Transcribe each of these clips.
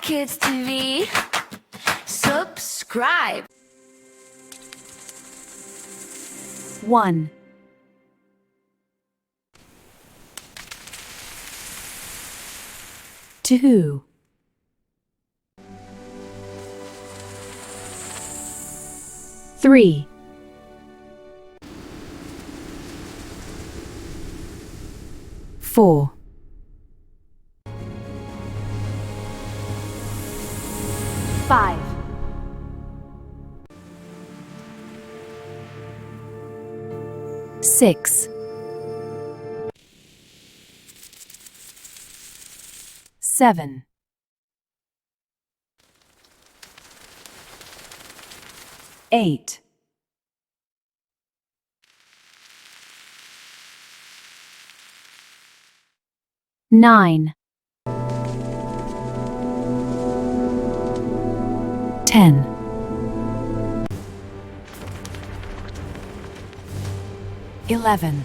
Kids TV. Subscribe. 1, 2, 3, 4, 5, 6, 7, 8, 9, 10, 11,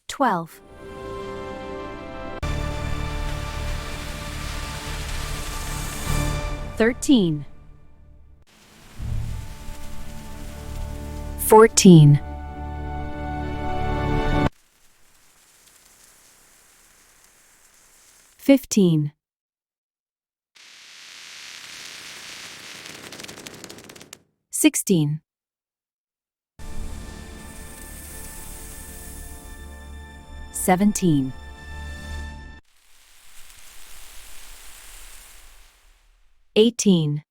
12, 13, 14, 15, 16, 17, 18,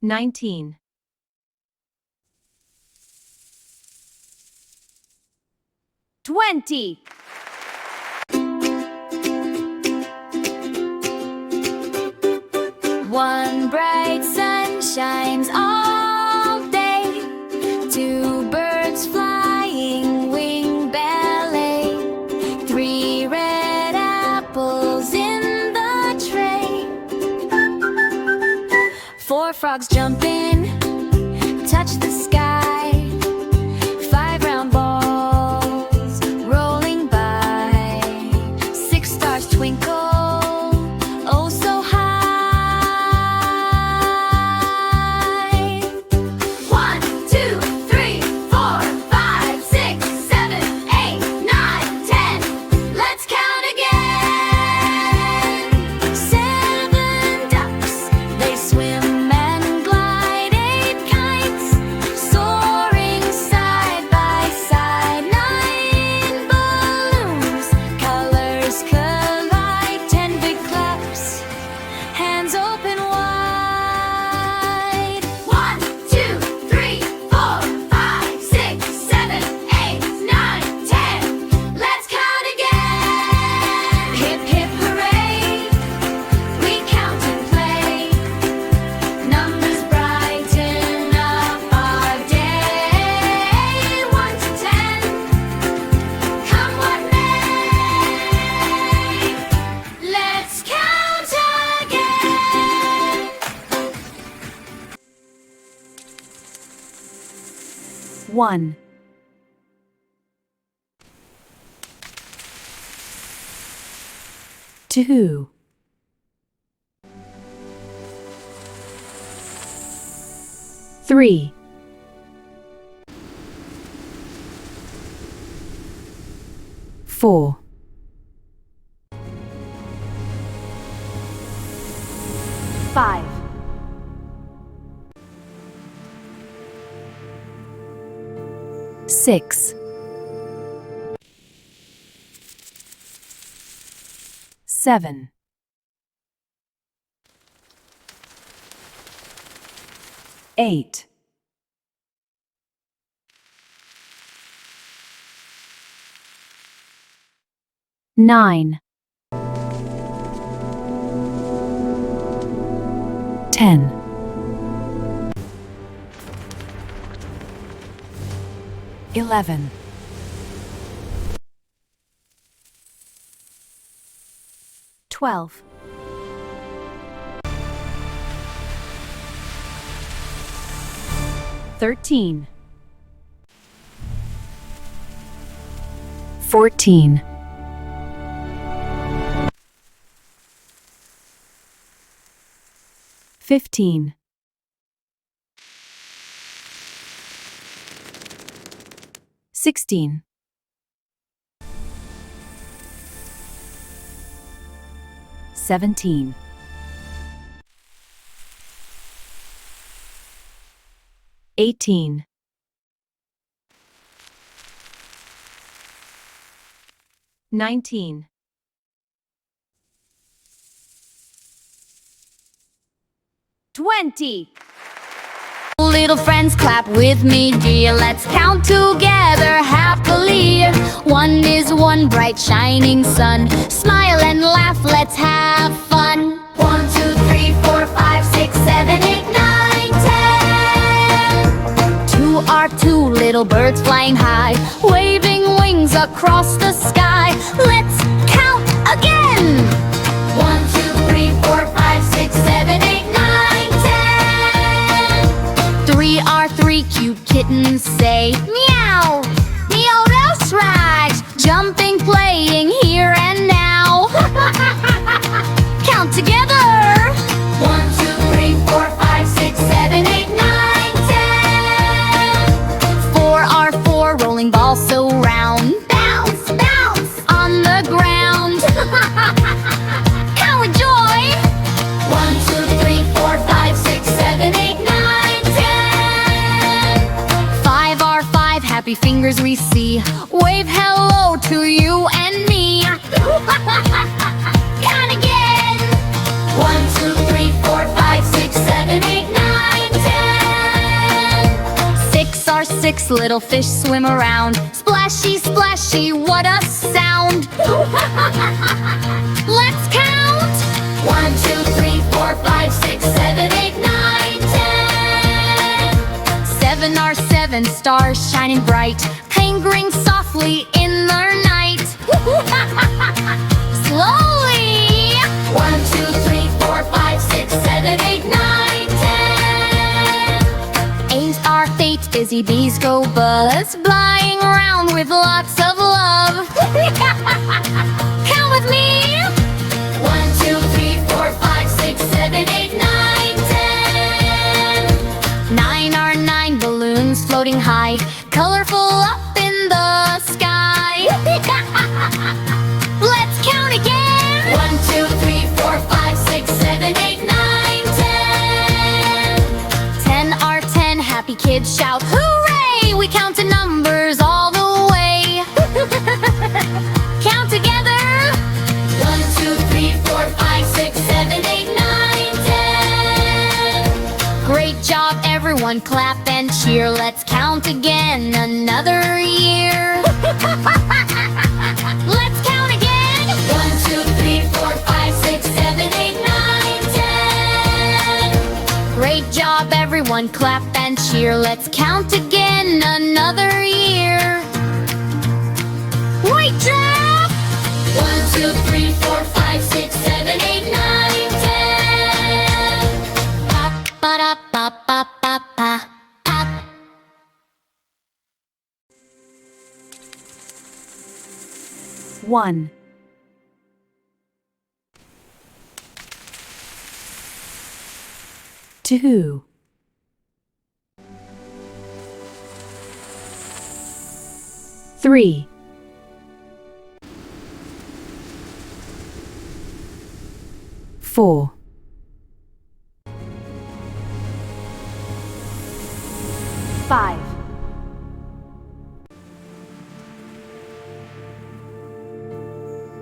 19, 20. One bright sun shines all day. Two birds flying wing ballet. Three red apples in the tray. Four frogs jump in, touch the sky. Five round balls rolling by. Six stars twinkle, oh so high. 1, 2, 3, 4, 5, 6, 7, 8, 9, 10. Let's count again. 7 ducks, they swim and glide. 8 kites, soaring side by side. 9 balloons, colors collide. 10 big claps, hands open wide. 1, 2, 3, 4, 5, 6, 7, 8, 9, 10. Let's count again. Hip hip hooray, we count and play. Numbers brighten up our day. 1 to 10, come what may. Let's count again. 1, 2, 3, 4, 5, 6, 7, 8, 9, 10, 11, 12, 13, 14. 15. 16. 17. 18. 19. 20. Little friends, clap with me, dear. Let's count together happily. One is one bright shining sun. Smile and laugh, let's have fun. 1, 2, 3, 4, 5, 6, 7, 8, 9, 10. Two are two little birds flying high, waving wings across the sky. Let's count again. 1, 2, 3, 4, 5, 6, 7, 8, 9, 10. Three are three cute kittens, say meow. Meow, that's right. Jumping, playing here and now. Count together. 1, 2, 3, 4, 5, 6, 7, 8, 9, 10. Four are four rolling balls so round. Bounce, bounce on the ground. Count with joy. 1, 2, 3, 4, 5, 6, 7, 8, 9, 10. Five are five happy fingers we see. Wave hello to you and me. Count again. 1, 2, 3, 4, 5, 6, 7, 8, 9, 10. Six are six little fish swim around. Splashy, splashy, what a sound. Let's count. 1, 2, 3, 4, 5, 6, 7, 8, 9, 10. Seven are seven stars shining bright, lingering softly in the night. Slowly. 1, 2, 3, 4, 5, 6, 7, 8, 9, 10. Eight are eight busy bees go buzz, flying around with lots of love. Count with me. 1, 2, 3, 4, 5, 6, 7, 8, 9, 10. Nine are nine balloons floating high, colorful up in the sky. Let's count again. 1, 2, 3, 4, 5, 6, 7, 8, 9, 10. 10 are 10 happy kids shout, hooray! We count to numbers all the way. Count together. 1, 2, 3, 4, 5, 6, 7, 8, 9, 10. Great job, everyone, clap and cheer. Let's count again another year. Let's count again. 1, 2, 3, 4, 5, 6, 7, 8, 9, 10. Great job, everyone, clap and cheer. Let's count again another year. Great job. 1, 2, 3, 4, 5, 6, 7, 8, 9, 10. Pop, ba da, pa, pa, pa, pa. Pop. 1. 2. 3. 4. 5.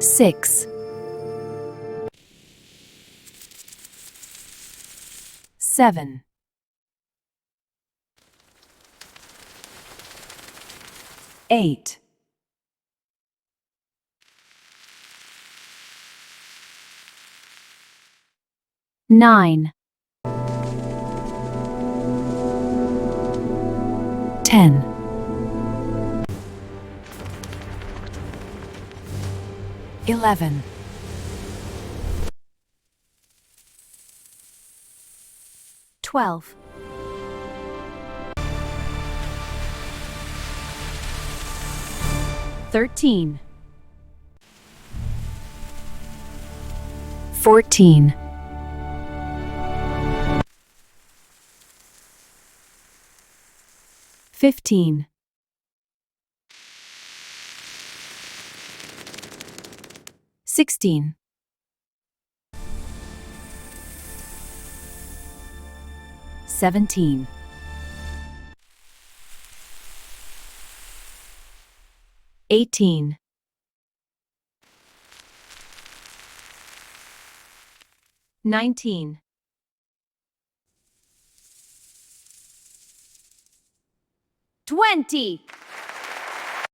6. 7. 8. 9. 10. 11. 12. 13. 13 14 15 16 17 18 19 20